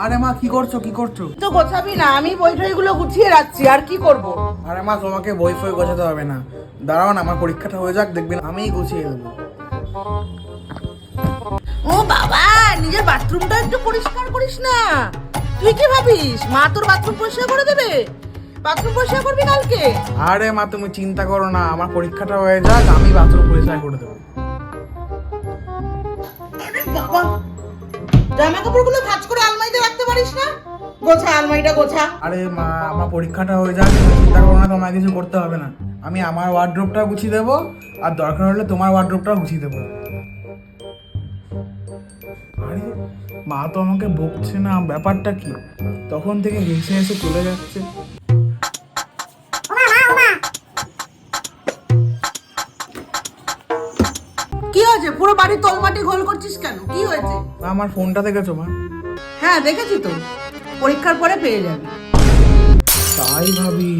আরে মা কি করছো তো গোছাবি না, আমি বই টইগুলো গুছিয়ে রাখছি, আর কি করব? আরে মা তোমাকে বই ফই গোছাতে হবে না, দাঁড়াও না আমার পরীক্ষাটা হয়ে যাক, দেখবেন আমিই গুছিয়ে দেবো। ও বাবা, নিজের বাথরুমটা একটু পরিষ্কার করিস না। তুই কি ভাবিস মা তোর বাথরুম পরিষ্কার করে দেবে? বাথরুম পরিষ্কার করবি কালকে? আরে মা তুমি চিন্তা করো না, আমার পরীক্ষাটা হয়ে যাক, আমি বাথরুম পরিষ্কার করে দেবো। বাবা, জামা কাপড়গুলো ভাঁজ করে আলমারিতে রাখতে পারিস না? গোছা, আলমারিটা গোছা। আরে মা আমার পরীক্ষাটা হয়ে যাক, তুমি চিন্তা করো না, তোমার কিছু করতে হবে না। আমি আমার ওয়ার্ড্রোবটা গুছিয়ে দেবো, আর দরকার হলে তোমার ওয়ার্ড্রোবটাও গুছিয়ে দেবো। আরে মা তো আমাকে বকছে না, ব্যাপারটা কি? তখন থেকে হেসে হেসে চলে যাচ্ছে। কি হয়েছে? পুরো বাড়ি তলমাটি ঘোল করছিস কেন? কি হয়েছে? মা, আমার ফোনটা দেখেছো মা? হ্যাঁ দেখেছি তো, পরীক্ষার পরে পেয়ে যাবি। তাই ভাবি